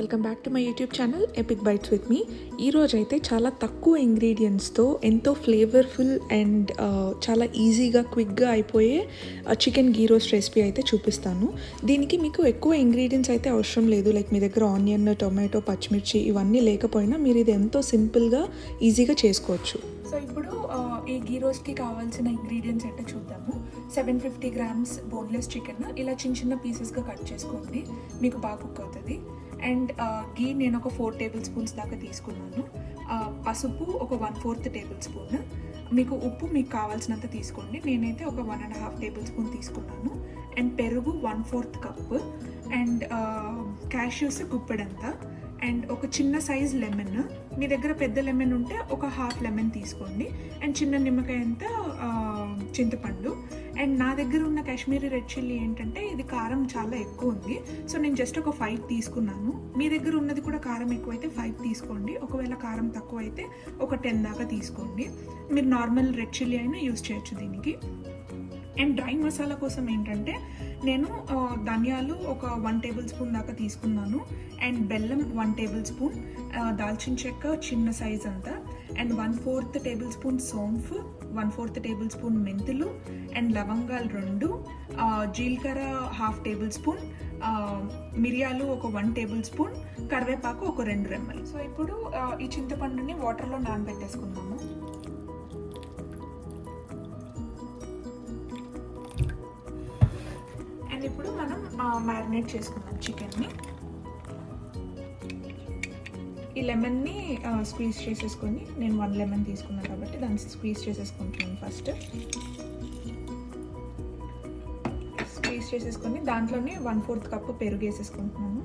Welcome back to my YouTube channel Epic Bites with me. ఈరోజు అయితే చాలా తక్కువ ఇంగ్రీడియంట్స్తో ఎంతో ఫ్లేవర్ఫుల్ అండ్ చాలా ఈజీగా క్విక్గా అయిపోయే చికెన్ గీ రోస్ట్ రెసిపీ అయితే చూపిస్తాను. దీనికి మీకు ఎక్కువ ఇంగ్రీడియంట్స్ అయితే అవసరం లేదు. లైక్ మీ దగ్గర ఆనియన్, టొమాటో, పచ్చిమిర్చి ఇవన్నీ లేకపోయినా మీరు ఇది ఎంతో సింపుల్గా ఈజీగా చేసుకోవచ్చు. సో ఇప్పుడు ఈ గీ రోస్ట్కి కావాల్సిన ఇంగ్రీడియంట్స్ అంటే చూద్దాము. 750 grams బోన్లెస్ చికెన్ ఇలా చిన్న చిన్న పీసెస్గా కట్ చేసుకోండి, మీకు బాగా కుక్ అవుతుంది. అండ్ గీ నేను ఒక 4 tablespoons దాకా తీసుకున్నాను. పసుపు ఒక 1/4 tablespoon. మీకు ఉప్పు మీకు కావాల్సినంత తీసుకోండి. నేనైతే ఒక 1.5 tablespoon తీసుకున్నాను. అండ్ పెరుగు 1/4 cup. అండ్ క్యాష్యూస్ గుప్పెడంతా. అండ్ ఒక చిన్న సైజ్ లెమన్, మీ దగ్గర పెద్ద లెమన్ ఉంటే ఒక హాఫ్ లెమన్ తీసుకోండి. అండ్ చిన్న నిమ్మకాయ అంతా చింతపండు. అండ్ నా దగ్గర ఉన్న కాశ్మీరీ రెడ్ చిల్లీ ఏంటంటే ఇది కారం చాలా ఎక్కువ ఉంది, సో నేను జస్ట్ ఒక 5 తీసుకున్నాను. మీ దగ్గర ఉన్నది కూడా కారం ఎక్కువైతే 5 తీసుకోండి. ఒకవేళ కారం తక్కువ అయితే ఒక 10 దాకా తీసుకోండి. మీరు నార్మల్ రెడ్ చిల్లీ అయినా యూస్ చేయొచ్చు దీనికి. అండ్ డ్రై మసాలా కోసం ఏంటంటే నేను ధనియాలు ఒక 1 tablespoon దాకా తీసుకున్నాను. అండ్ బెల్లం 1 tablespoon, దాల్చిన చెక్క చిన్న సైజ్ అంతా. అండ్ 1/4 tablespoon సోంఫ్, 1/4 tablespoon మెంతులు, అండ్ లవంగాలు 2, జీలకర్ర 1/2 tablespoon, మిరియాలు ఒక 1 tablespoon, కరివేపాకు ఒక 2 రెమ్మలు. సో ఇప్పుడు ఈ చింతపండుని వాటర్లో నానబెట్టేసుకున్నాము. అండ్ ఇప్పుడు మనం మ్యారినేట్ చేసుకున్నాం చికెన్ని. ఈ లెమన్ని స్క్వీజ్ చేసేసుకొని, నేను 1 లెమన్ తీసుకున్నాను కాబట్టి దాన్ని స్క్వీజ్ చేసేసుకుంటున్నాను. ఫస్ట్ స్క్వీజ్ చేసేసుకొని దాంట్లోనే 1/4 cup పెరుగు వేసేసుకుంటున్నాను.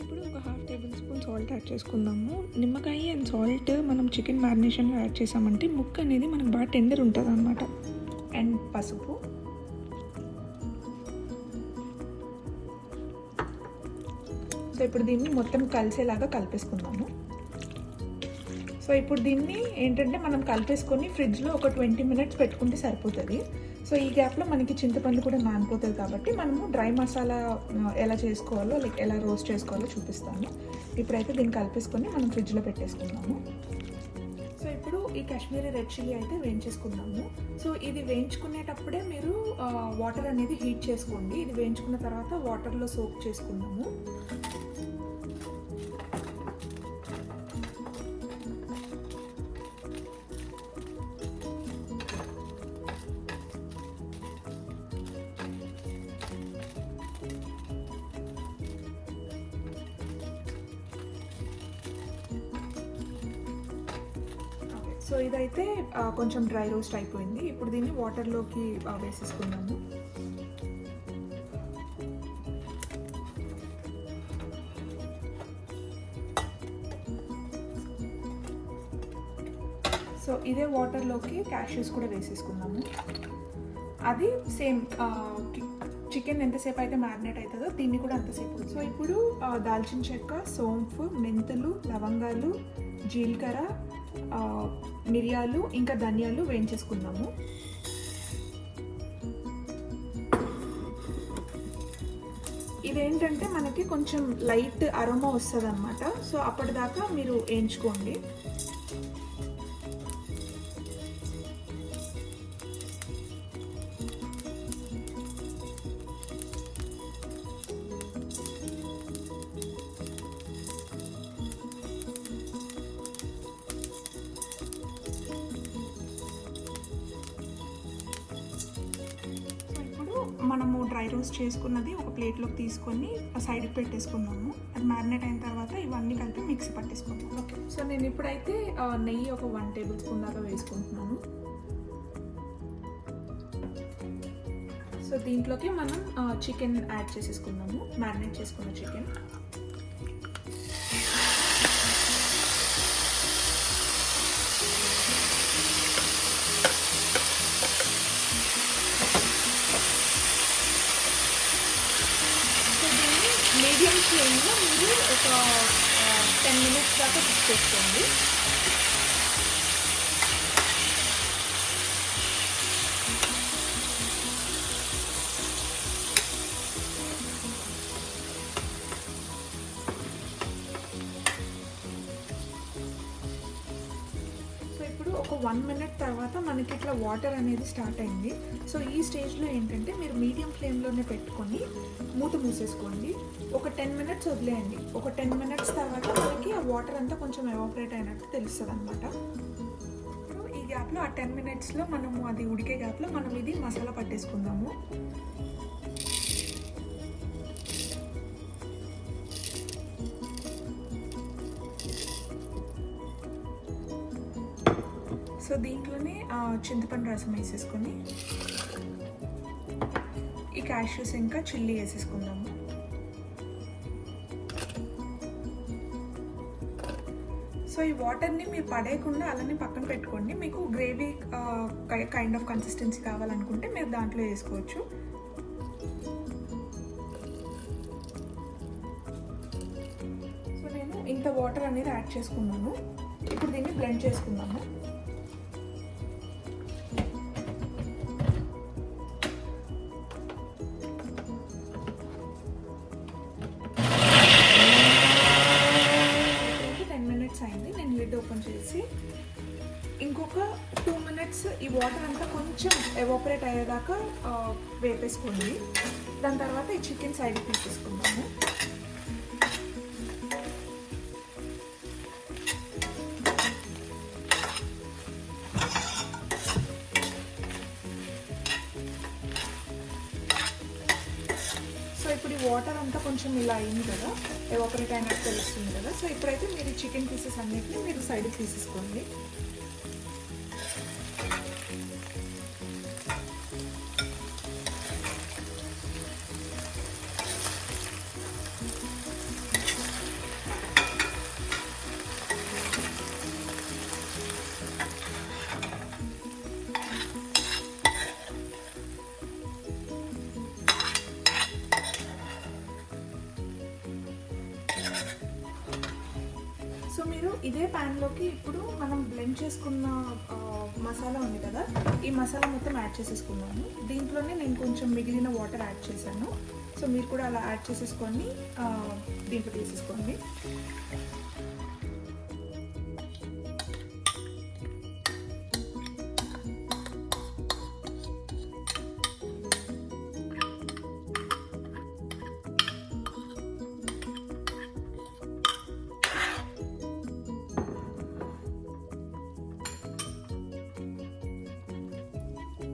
ఇప్పుడు ఒక 1/2 tablespoon సాల్ట్ యాడ్ చేసుకుందాము. నిమ్మకాయ అండ్ సాల్ట్ మనం చికెన్ మ్యారినేషన్లో యాడ్ చేసామంటే ముక్క అనేది మనకు బాగా టెండర్ ఉంటుంది అన్నమాట. అండ్ పసుపు, సో ఇప్పుడు దీన్ని మొత్తం కలిసేలాగా కలిపేసుకుందాము. సో ఇప్పుడు దీన్ని ఏంటంటే మనం కలిపేసుకొని ఫ్రిడ్జ్లో ఒక 20 minutes పెట్టుకుంటే సరిపోతుంది. సో ఈ గ్యాప్లో మనకి చింతపండు కూడా నానిపోతుంది కాబట్టి మనము డ్రై మసాలా ఎలా చేసుకోవాలో, లైక్ ఎలా రోస్ట్ చేసుకోవాలో చూపిస్తాను. ఇప్పుడైతే దీన్ని కలిపేసుకొని మనం ఫ్రిడ్జ్లో పెట్టేసుకుందాము. సో ఇప్పుడు ఈ కాశ్మీరీ రెడ్ చిల్లీ అయితే వేయించేసుకుందాము. సో ఇది వేయించుకునేటప్పుడే మీరు వాటర్ అనేది హీట్ చేసుకోండి. ఇది వేయించుకున్న తర్వాత వాటర్లో సోక్ చేసుకుందాము. సో ఇదైతే కొంచెం డ్రై రోస్ట్ అయిపోయింది. ఇప్పుడు దీన్ని వాటర్లోకి వేసేసుకున్నాము. సో ఇదే వాటర్లోకి క్యాష్యూస్ కూడా వేసేసుకున్నాము. అది సేమ్ చికెన్ ఎంతసేపు అయితే మ్యారినేట్ అవుతుందో దీన్ని కూడా అంతసేపు. సో ఇప్పుడు దాల్చిన చెక్క, సోంపు, మెంతులు, లవంగాలు, జీలకర్ర, మిరియాలు ఇంకా ధనియాలు వేయించేసుకున్నాము. ఇదేంటంటే మనకి కొంచెం లైట్ అరోమా వస్తుంది అన్నమాట. సో అప్పటిదాకా మీరు వేయించుకోండి. మనము డ్రై రోస్ట్ చేసుకున్నది ఒక ప్లేట్లోకి తీసుకొని సైడ్కి పెట్టేసుకున్నాము. అది మ్యారినేట్ అయిన తర్వాత ఇవన్నీ కలిపి మిక్సీ పట్టేసుకున్నాము. ఓకే, సో నేను ఇప్పుడైతే నెయ్యి ఒక 1 tablespoon దాకా వేసుకుంటున్నాను. సో దీంట్లోకి మనం చికెన్ యాడ్ చేసేసుకున్నాము, మ్యారినేట్ చేసుకున్న చికెన్. మీడియం ఫ్లేమ్లో మీరు ఒక 10 minutes దాకా కుక్ చేసుకోండి. ఇప్పుడు ఒక 1 మినిట్ తర్వాత మనకి ఇట్లా వాటర్ అనేది స్టార్ట్ అయింది. సో ఈ స్టేజ్లో ఏంటంటే మీరు మీడియం ఫ్లేమ్లోనే పెట్టుకొని మూత మూసేసుకోండి. ఒక 10 మినిట్స్ వదిలేయండి. ఒక 10 మినిట్స్ తర్వాత మనకి ఆ వాటర్ అంతా కొంచెం ఎవాపరేట్ అయినట్టు తెలుస్తుంది అనమాట. ఈ గ్యాప్లో ఆ 10 మినిట్స్లో మనము అది ఉడికే గ్యాప్లో మనం ఇది మసాలా పట్టేసుకుందాము. సో దీంట్లోనే చింతపండు రసం వేసేసుకొని ఈ క్యాష్యూస్ ఇంకా చిల్లీ వేసేసుకుందాము. సో ఈ వాటర్ని మీరు పడేయకుండా అలానే పక్కన పెట్టుకోండి. మీకు గ్రేవీ కైండ్ ఆఫ్ కన్సిస్టెన్సీ కావాలనుకుంటే మీరు దాంట్లో వేసుకోవచ్చు. సో నేను ఇంత వాటర్ అనేది యాడ్ చేసుకున్నాను. ఇప్పుడు దీన్ని బ్లెండ్ చేసుకుందాము. అయింది. నేను లిడ్ ఓపెన్ చేసి ఇంకొక 2 మినిట్స్ ఈ వాటర్ అంతా కొంచెం ఎవాపరేట్ అయ్యేదాకా వేపేసుకోండి. దాని తర్వాత ఈ చికెన్ సైడ్కి తీసేసుకుందాము. సో ఇప్పుడు ఈ వాటర్ అంతా కొంచెం ఇలా అయింది కదా, ఎవాపరేట్ అయినట్టు తెలుస్తుంది కదా. సో ఇప్పుడైతే మీరు చికెన్ పీసెస్ అన్నిటిని మీరు సైడ్కి తీసేసుకోండి. సో మీరు ఇదే ప్యాన్లోకి ఇప్పుడు మనం బ్లెండ్ చేసుకున్న మసాలా ఉంది కదా, ఈ మసాలా మొత్తం యాడ్ చేసేసుకున్నాను. దీంట్లోనే నేను కొంచెం మిగిలిన వాటర్ యాడ్ చేశాను. సో మీరు కూడా అలా యాడ్ చేసేసుకొని దీంట్లో తీసేసుకోండి.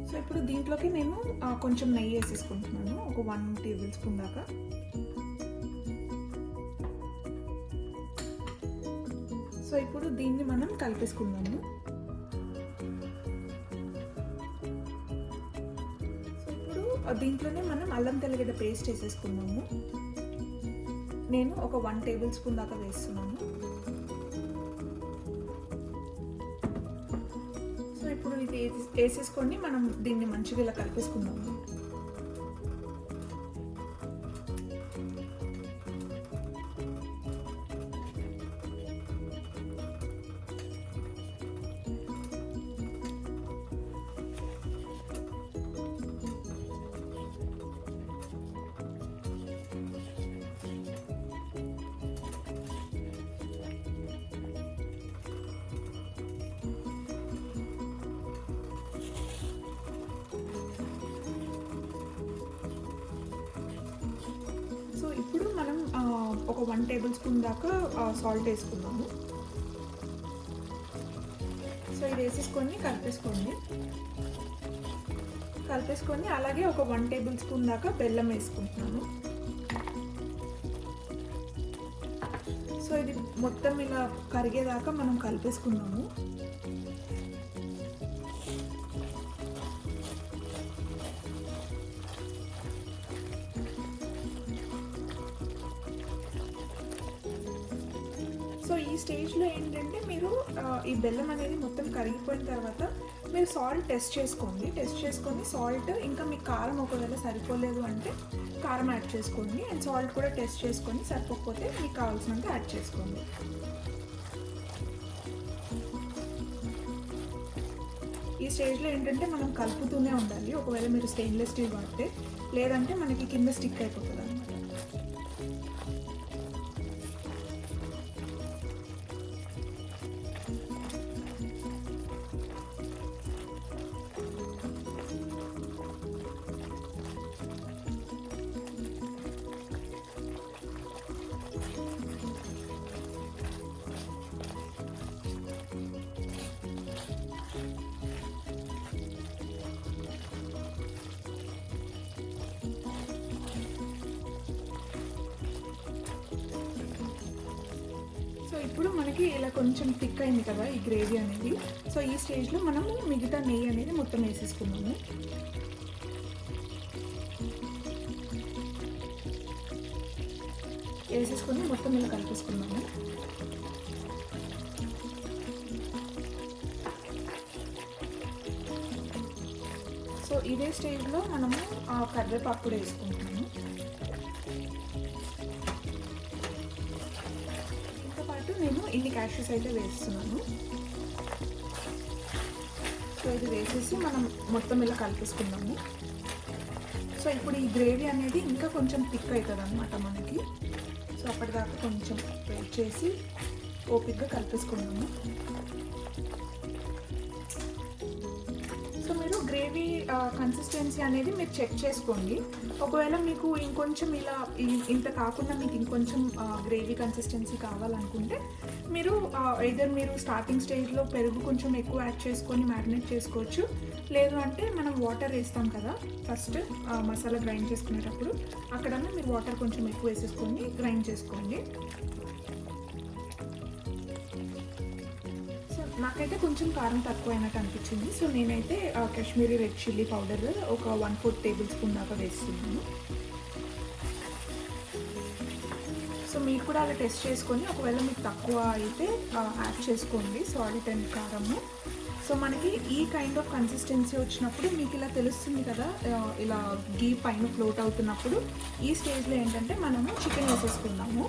సో ఇప్పుడు దీంట్లోకి నేను కొంచెం నెయ్యి వేసేసుకుంటున్నాను, ఒక 1 టేబుల్ స్పూన్ దాకా. సో ఇప్పుడు దీన్ని మనం కలిపేసుకుందాము. సో ఇప్పుడు దీంట్లోనే మనం అల్లం తెల్లగడ్డ పేస్ట్ వేసేసుకుందాము. నేను ఒక 1 టేబుల్ స్పూన్ దాకా వేస్తున్నాను. ఇప్పుడు ఇది వేసేసుకొని మనం దీన్ని మంచిగా ఇలా కలిపేసుకుందాము. ఇప్పుడు మనం ఒక 1 టేబుల్ స్పూన్ దాకా సాల్ట్ వేసుకుందాము. సో ఇది వేసేసుకొని కలిపేసుకొని అలాగే ఒక 1 టేబుల్ స్పూన్ దాకా బెల్లం వేసుకుంటున్నాను. సో ఇది మొత్తం ఇలా కరిగేదాకా మనం కలిపేసుకున్నాము. సో ఈ స్టేజ్లో ఏంటంటే మీరు ఈ బెల్లం అనేది మొత్తం కరిగిపోయిన తర్వాత మీరు సాల్ట్ టెస్ట్ చేసుకొని సాల్ట్ ఇంకా మీకు కారం ఒకవేళ సరిపోలేదు అంటే కారం యాడ్ చేసుకోండి. అండ్ సాల్ట్ కూడా టెస్ట్ చేసుకొని సరిపోకపోతే మీకు కావాల్సినంత యాడ్ చేసుకోండి. ఈ స్టేజ్లో ఏంటంటే మనం కలుపుతూనే ఉండాలి. ఒకవేళ మీరు స్టెయిన్లెస్ స్టీల్ వాడితే, లేదంటే మనకి కింద స్టిక్ అయిపోతుంది అన్నమాట. ఇప్పుడు మనకి ఇలా కొంచెం థిక్ అయింది కదా ఈ గ్రేవీ అనేది. సో ఈ స్టేజ్లో మనము మిగతా నెయ్యి అనేది మొత్తం వేసేసుకున్నాము. వేసేసుకొని మొత్తం ఇలా కలిపేసుకున్నాము. సో ఇదే స్టేజ్లో మనము కరివేపాకు కూడా వేసుకుంటున్నాము. దీంతో పాటు నేను ఇన్ని క్యాష్యూస్ అయితే వేస్తున్నాను. సో ఇది వేసేసి మనం మొత్తం ఇలా కలిపేసుకున్నాము. సో ఇప్పుడు ఈ గ్రేవీ అనేది ఇంకా కొంచెం థిక్ అవుతుంది అనమాట మనకి. సో అప్పటిదాకా కొంచెం వెయిట్ చేసి ఓపిక్గా కలిపేసుకున్నాము. సో మీరు గ్రేవీ కన్సిస్టెన్సీ అనేది మీరు చెక్ చేసుకోండి. ఒకవేళ మీకు ఇంకొంచెం ఇలా ఇంత కాకుండా మీకు ఇంకొంచెం గ్రేవీ కన్సిస్టెన్సీ కావాలనుకుంటే మీరు ఐదర్ మీరు స్టార్టింగ్ స్టేజ్లో పెరుగు కొంచెం ఎక్కువ యాడ్ చేసుకొని మ్యారినేట్ చేసుకోవచ్చు. లేదు అంటే మనం వాటర్ వేస్తాం కదా ఫస్ట్ మసాలా గ్రైండ్ చేసుకునేటప్పుడు, అక్కడన్నా మీరు వాటర్ కొంచెం ఎక్కువ వేసేసుకొని గ్రైండ్ చేసుకోండి. సో నాకైతే కొంచెం కారం తక్కువ అయినట్టు అనిపించింది. సో నేనైతే కాశ్మీరీ రెడ్ చిల్లీ పౌడర్ ఒక 1/4 టేబుల్ స్పూన్ దాకా వేస్తున్నాను. సో మీరు కూడా అలా టెస్ట్ చేసుకొని ఒకవేళ మీకు తక్కువ అయితే యాడ్ చేసుకోండి సాల్ట్ అండ్ కారము. సో మనకి ఈ కైండ్ ఆఫ్ కన్సిస్టెన్సీ వచ్చినప్పుడు మీకు ఇలా తెలుస్తుంది కదా, ఇలా గీ పైన ఫ్లోట్ అవుతున్నప్పుడు ఈ స్టేజ్లో ఏంటంటే మనము చికెన్ వేసేసుకుందాము.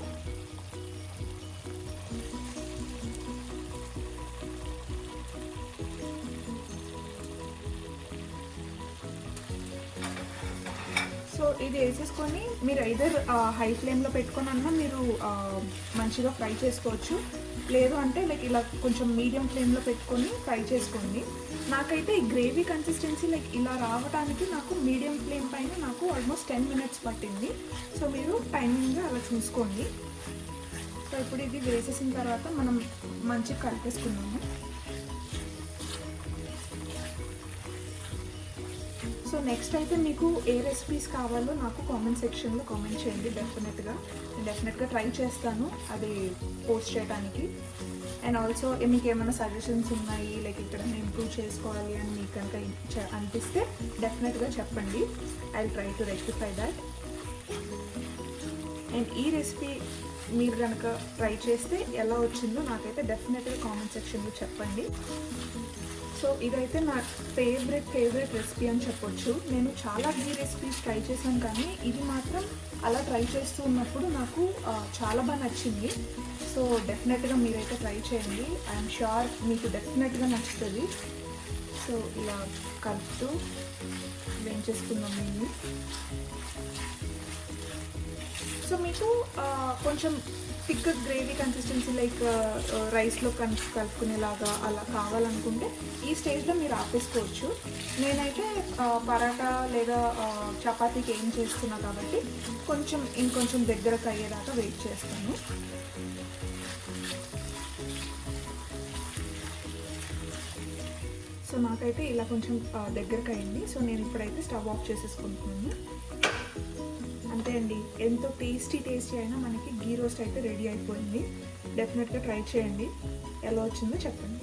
సో ఇది వేసేసుకొని మీరు ఐదర్ హై ఫ్లేమ్లో పెట్టుకొని అన్నా మీరు మంచిగా ఫ్రై చేసుకోవచ్చు. లేదు అంటే లైక్ ఇలా కొంచెం మీడియం ఫ్లేమ్లో పెట్టుకొని ఫ్రై చేసుకోండి. నాకైతే ఈ గ్రేవీ కన్సిస్టెన్సీ లైక్ ఇలా రావడానికి నాకు మీడియం ఫ్లేమ్ పైన నాకు ఆల్మోస్ట్ 10 minutes పట్టింది. సో మీరు టైమింగ్గా అలా చూసుకోండి. సో ఇప్పుడు ఇది వేసేసిన తర్వాత మనం మంచిగా కలిపేసుకున్నాము. సో నెక్స్ట్ అయితే మీకు ఏ రెసిపీస్ కావాలో నాకు కామెంట్ సెక్షన్లో కామెంట్ చేయండి. డెఫినెట్గా ట్రై చేస్తాను అది పోస్ట్ చేయడానికి. అండ్ ఆల్సో మీకు ఏమైనా సజెషన్స్ ఉన్నాయి లైక్ ఇక్కడ ఇంప్రూవ్ చేసుకోవాలి అని మీకు కనుక అనిపిస్తే డెఫినెట్గా చెప్పండి. I will try to rectify that. And ఈ రెసిపీ మీరు కనుక ట్రై చేస్తే ఎలా వచ్చిందో నాకైతే డెఫినెట్గా కామెంట్ సెక్షన్లో చెప్పండి. సో ఇదైతే నా ఫేవరెట్ రెసిపీ అని చెప్పొచ్చు. నేను చాలా గీ రెసిపీస్ ట్రై చేశాను కానీ ఇది మాత్రం అలా ట్రై చేస్తూ ఉన్నప్పుడు నాకు చాలా బాగా నచ్చింది. సో డెఫినెట్గా మీరైతే ట్రై చేయండి. ఐఎమ్ షూర్ మీకు డెఫినెట్గా నచ్చుతుంది. సో ఇలా కలుపుతూ వేయించేసుకుందాం దీన్ని. సో మీకు కొంచెం థిక్ గ్రేవీ కన్సిస్టెన్సీ లైక్ రైస్లో కలుపుకునేలాగా అలా కావాలనుకుంటే ఈ స్టేజ్లో మీరు ఆపేసుకోవచ్చు. నేనైతే పరాటా లేదా చపాతీకి ఏం చేస్తున్నా కాబట్టి ఇంకొంచెం దగ్గరకు అయ్యేదాకా వెయిట్ చేస్తాను. సో నాకైతే ఇలా కొంచెం దగ్గరకు అయింది. సో నేను ఇప్పుడైతే స్టవ్ ఆఫ్ చేసేసుకుంటున్నాను. అంతే అండి, ఎంతో టేస్టీ అయినా మనకి గీ రోస్ట్ అయితే రెడీ అయిపోయింది. డెఫినెట్గా ట్రై చేయండి, ఎలా వచ్చిందో చెప్పండి.